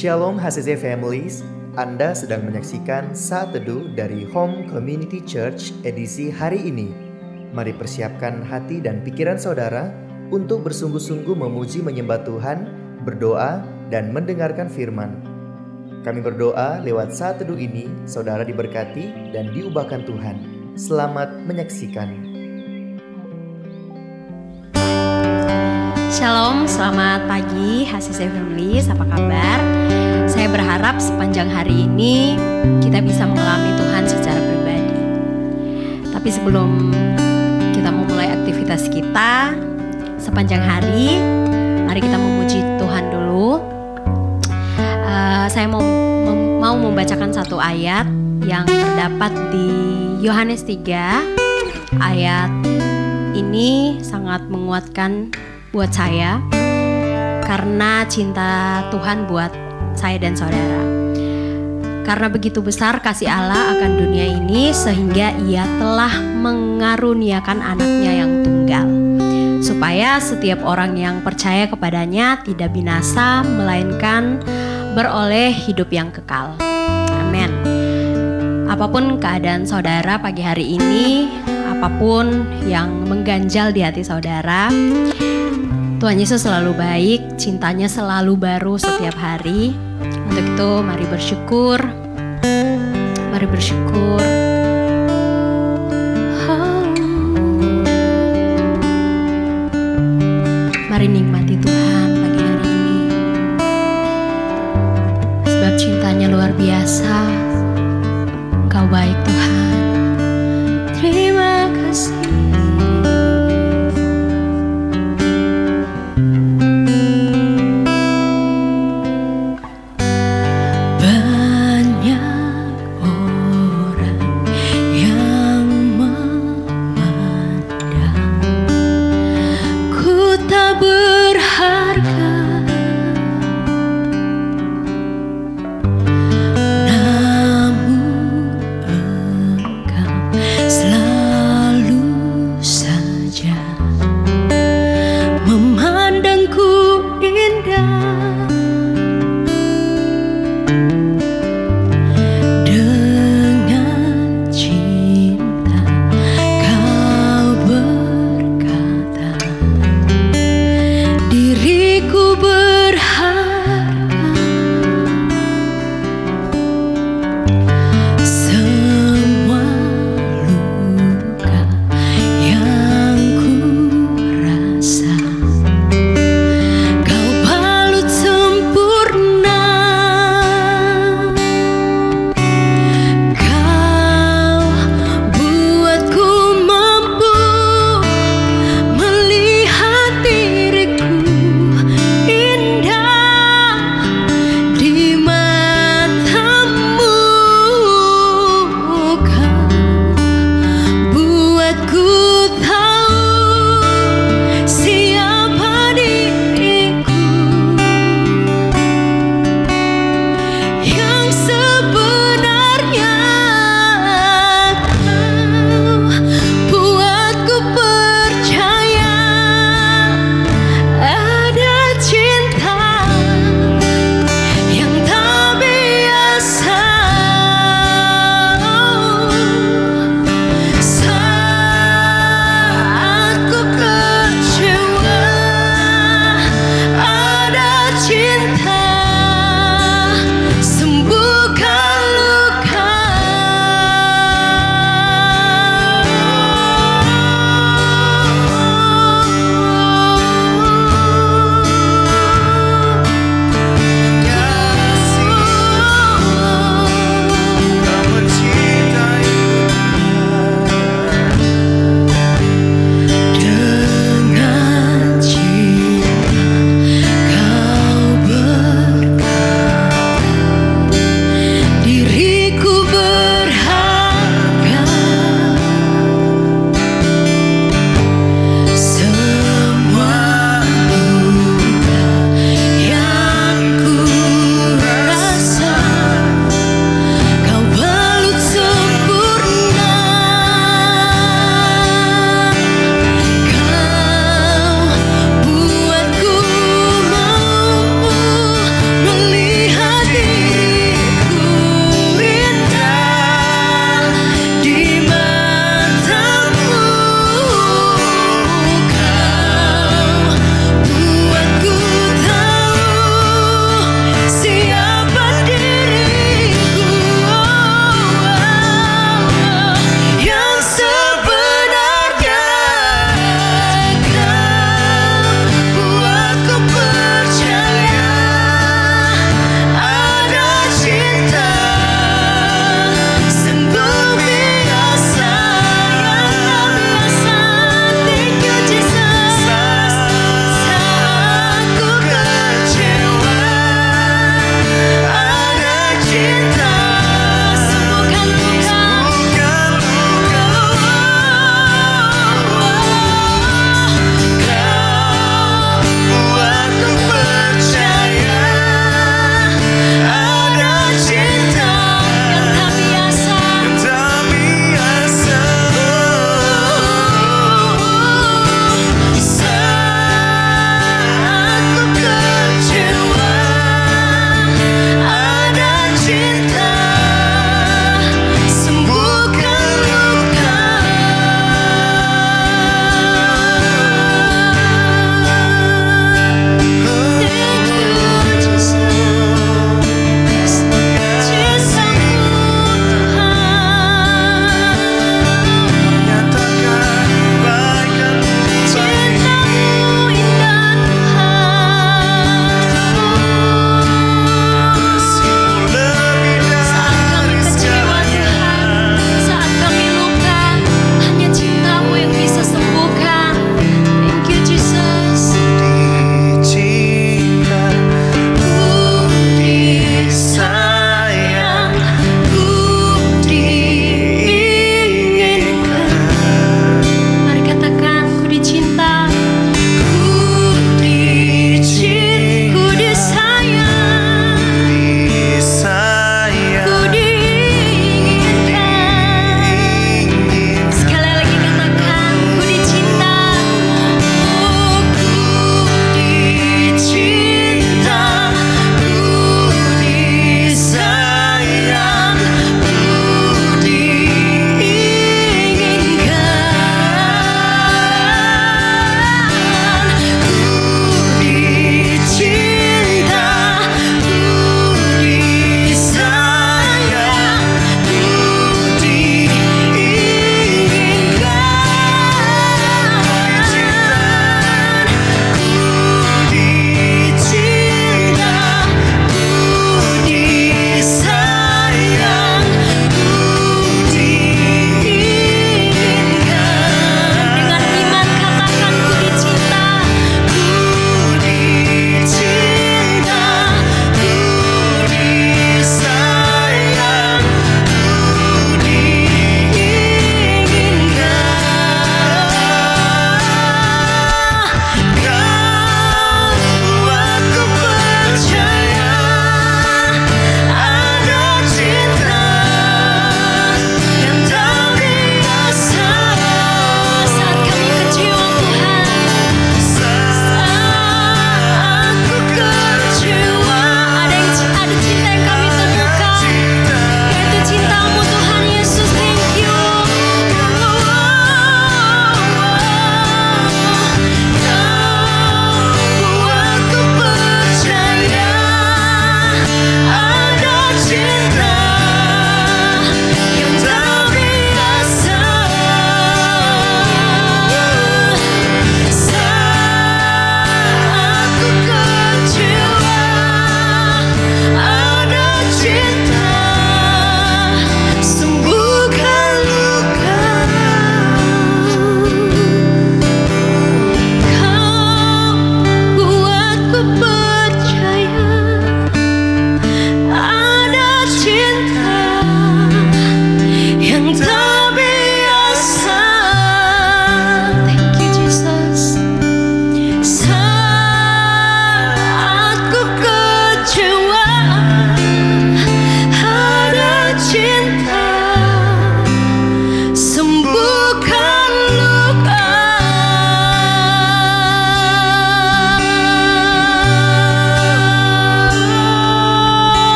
Shalom HCC Families, Anda sedang menyaksikan Saat Teduh dari Home Community Church edisi hari ini. Mari persiapkan hati dan pikiran saudara untuk bersungguh-sungguh memuji menyembah Tuhan, berdoa, dan mendengarkan firman. Kami berdoa lewat Saat Teduh ini, saudara diberkati dan diubahkan Tuhan. Selamat menyaksikan. Shalom, selamat pagi HCC Families, apa kabar? Saya berharap sepanjang hari ini kita bisa mengalami Tuhan secara pribadi. Tapi sebelum kita memulai aktivitas kita sepanjang hari, mari kita memuji Tuhan dulu. Saya mau membacakan satu ayat yang terdapat di Yohanes 3. Ayat ini sangat menguatkan buat saya karena cinta Tuhan buat saya dan saudara. Karena begitu besar kasih Allah akan dunia ini sehingga Ia telah mengaruniakan anaknya yang tunggal, supaya setiap orang yang percaya kepadanya tidak binasa melainkan beroleh hidup yang kekal. Amin. Apapun keadaan saudara pagi hari ini, apapun yang mengganjal di hati saudara, Tuhan Yesus selalu baik, cintanya selalu baru setiap hari. Untuk itu mari bersyukur. Mari bersyukur. Mari nikmati Tuhan pagi hari ini. Sebab cintanya luar biasa. Engkau baik Tuhan. Terima kasih.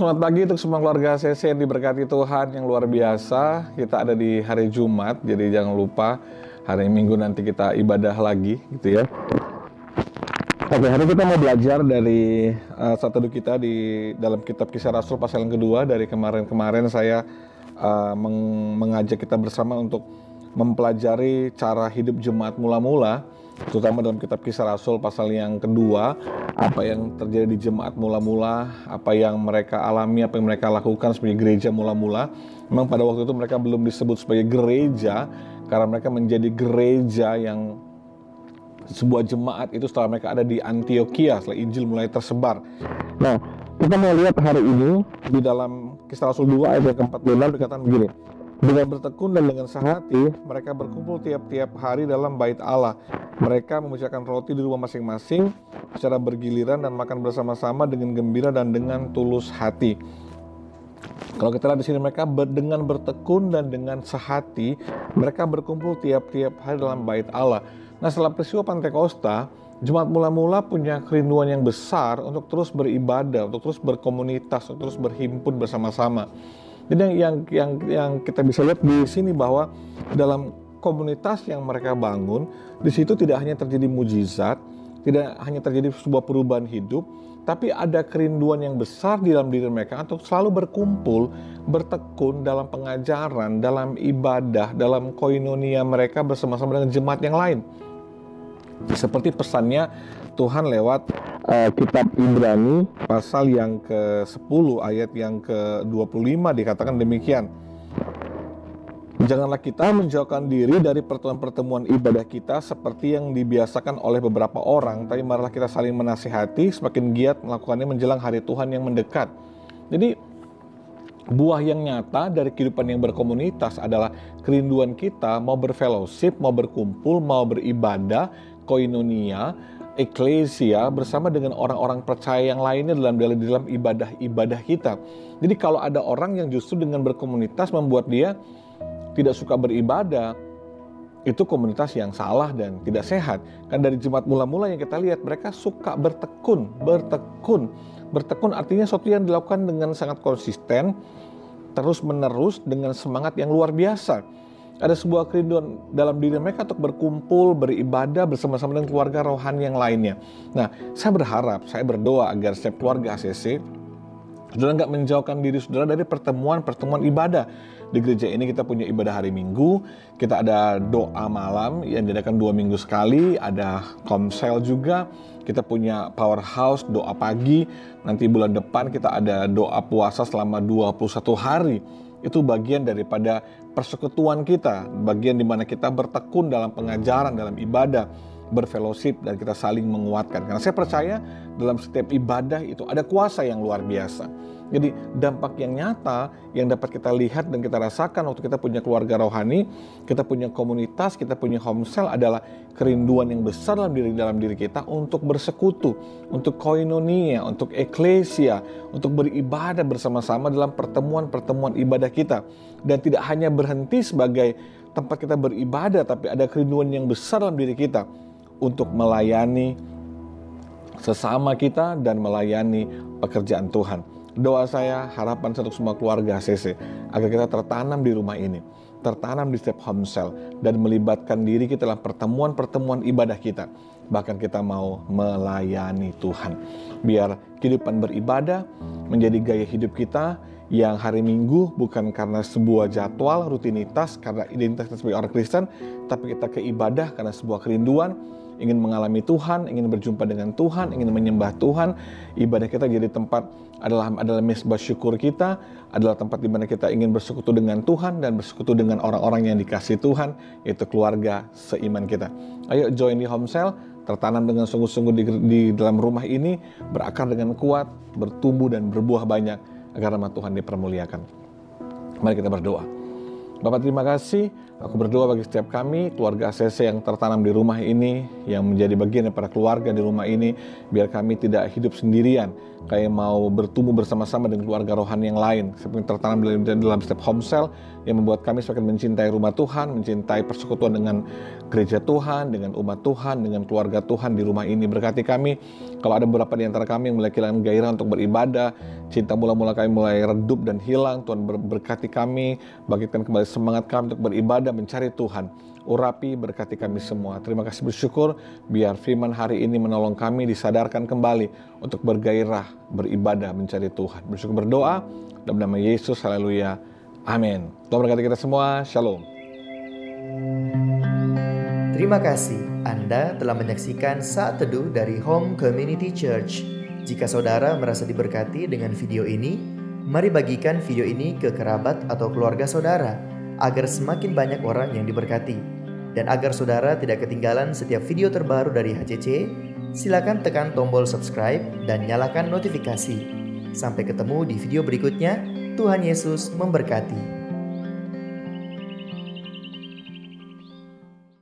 Selamat pagi untuk semua keluarga ACC yang diberkati Tuhan yang luar biasa. Kita ada di hari Jumat, jadi jangan lupa hari Minggu nanti kita ibadah lagi gitu ya. Oke, hari kita mau belajar dari satu kita di dalam kitab Kisah Rasul pasal yang kedua. Dari kemarin saya mengajak kita bersama untuk mempelajari cara hidup jemaat mula-mula, terutama dalam kitab Kisah Rasul pasal yang kedua, apa yang terjadi di jemaat mula-mula, apa yang mereka alami, apa yang mereka lakukan sebagai gereja mula-mula. Memang pada waktu itu mereka belum disebut sebagai gereja, karena mereka menjadi gereja yang sebuah jemaat itu setelah mereka ada di Antioquia, setelah Injil mulai tersebar. Nah, kita mau lihat hari ini di dalam Kisah Rasul 2 ayat yang ke-46 dikatakan begini. Dengan bertekun dan dengan sehati, mereka berkumpul tiap-tiap hari dalam bait Allah. Mereka memujakan roti di rumah masing-masing secara bergiliran dan makan bersama-sama dengan gembira dan dengan tulus hati. Kalau kita lihat di sini, mereka dengan bertekun dan dengan sehati, mereka berkumpul tiap-tiap hari dalam bait Allah. Nah, setelah peristiwa Pantekosta, jemaat mula-mula punya kerinduan yang besar untuk terus beribadah, untuk terus berkomunitas, untuk terus berhimpun bersama-sama. Jadi yang kita bisa lihat di sini bahwa dalam komunitas yang mereka bangun, di situ tidak hanya terjadi mujizat, tidak hanya terjadi sebuah perubahan hidup, tapi ada kerinduan yang besar di dalam diri mereka untuk selalu berkumpul, bertekun dalam pengajaran, dalam ibadah, dalam koinonia mereka bersama-sama dengan jemaat yang lain. Seperti pesannya Tuhan lewat kitab Ibrani pasal yang ke-10 ayat yang ke-25 dikatakan demikian. Janganlah kita menjauhkan diri dari pertemuan-pertemuan ibadah kita seperti yang dibiasakan oleh beberapa orang, tapi marilah kita saling menasihati semakin giat melakukannya menjelang hari Tuhan yang mendekat. Jadi buah yang nyata dari kehidupan yang berkomunitas adalah kerinduan kita mau berfellowship, mau berkumpul, mau beribadah, koinonia, eklesia bersama dengan orang-orang percaya yang lainnya dalam ibadah-ibadah kita. Jadi kalau ada orang yang justru dengan berkomunitas membuat dia tidak suka beribadah, itu komunitas yang salah dan tidak sehat. Kan dari jemaat mula-mula yang kita lihat, mereka suka bertekun. Bertekun artinya sesuatu yang dilakukan dengan sangat konsisten, terus-menerus dengan semangat yang luar biasa. Ada sebuah kerinduan dalam diri mereka untuk berkumpul, beribadah bersama-sama dengan keluarga rohani yang lainnya. Nah, saya berharap, saya berdoa agar setiap keluarga ACC, saudara nggak menjauhkan diri saudara dari pertemuan-pertemuan ibadah. Di gereja ini kita punya ibadah hari Minggu, kita ada doa malam yang diadakan 2 minggu sekali, ada komsel juga, kita punya powerhouse, doa pagi, nanti bulan depan kita ada doa puasa selama 21 hari. Itu bagian daripada persekutuan kita, bagian di mana kita bertekun dalam pengajaran, dalam ibadah, berfellowship, dan kita saling menguatkan. Karena saya percaya dalam setiap ibadah itu ada kuasa yang luar biasa. Jadi dampak yang nyata yang dapat kita lihat dan kita rasakan waktu kita punya keluarga rohani, kita punya komunitas, kita punya homesel adalah kerinduan yang besar dalam diri kita untuk bersekutu, untuk koinonia, untuk eklesia, untuk beribadah bersama-sama dalam pertemuan-pertemuan ibadah kita. Dan tidak hanya berhenti sebagai tempat kita beribadah, tapi ada kerinduan yang besar dalam diri kita untuk melayani sesama kita dan melayani pekerjaan Tuhan. Doa saya, harapan untuk semua keluarga ACC agar kita tertanam di rumah ini, tertanam di setiap homesel, dan melibatkan diri kita dalam pertemuan-pertemuan ibadah kita. Bahkan kita mau melayani Tuhan. Biar kehidupan beribadah menjadi gaya hidup kita yang hari Minggu bukan karena sebuah jadwal, rutinitas, karena identitas kita sebagai orang Kristen, tapi kita ke ibadah karena sebuah kerinduan, ingin mengalami Tuhan, ingin berjumpa dengan Tuhan, ingin menyembah Tuhan. Ibadah kita jadi tempat adalah mesbah syukur kita, adalah tempat di mana kita ingin bersekutu dengan Tuhan dan bersekutu dengan orang-orang yang dikasihi Tuhan, yaitu keluarga seiman kita. Ayo join di homesel, tertanam dengan sungguh-sungguh di dalam rumah ini, berakar dengan kuat, bertumbuh dan berbuah banyak, agar nama Tuhan dipermuliakan. Mari kita berdoa. Bapak, terima kasih. Aku berdoa bagi setiap kami, keluarga ACC yang tertanam di rumah ini, yang menjadi bagian daripada keluarga di rumah ini, biar kami tidak hidup sendirian, kayak mau bertumbuh bersama-sama dengan keluarga rohani yang lain, seperti tertanam dalam setiap homesel, yang membuat kami semakin mencintai rumah Tuhan, mencintai persekutuan dengan gereja Tuhan, dengan umat Tuhan, dengan keluarga Tuhan di rumah ini. Berkati kami, kalau ada beberapa di antara kami yang mulai kehilangan gairah untuk beribadah, cinta mula-mula kami mulai redup dan hilang. Tuhan berkati kami, bangkitkan kembali semangat kami untuk beribadah, mencari Tuhan. Urapi, berkati kami semua. Terima kasih, bersyukur biar firman hari ini menolong kami disadarkan kembali untuk bergairah, beribadah, mencari Tuhan. Bersyukur, berdoa dalam nama Yesus, haleluya, amin. Tuhan berkati kita semua, shalom. Terima kasih Anda telah menyaksikan Saat Teduh dari Home Community Church. Jika saudara merasa diberkati dengan video ini, mari bagikan video ini ke kerabat atau keluarga saudara, agar semakin banyak orang yang diberkati. Dan agar saudara tidak ketinggalan setiap video terbaru dari HCC, silakan tekan tombol subscribe dan nyalakan notifikasi. Sampai ketemu di video berikutnya. Tuhan Yesus memberkati.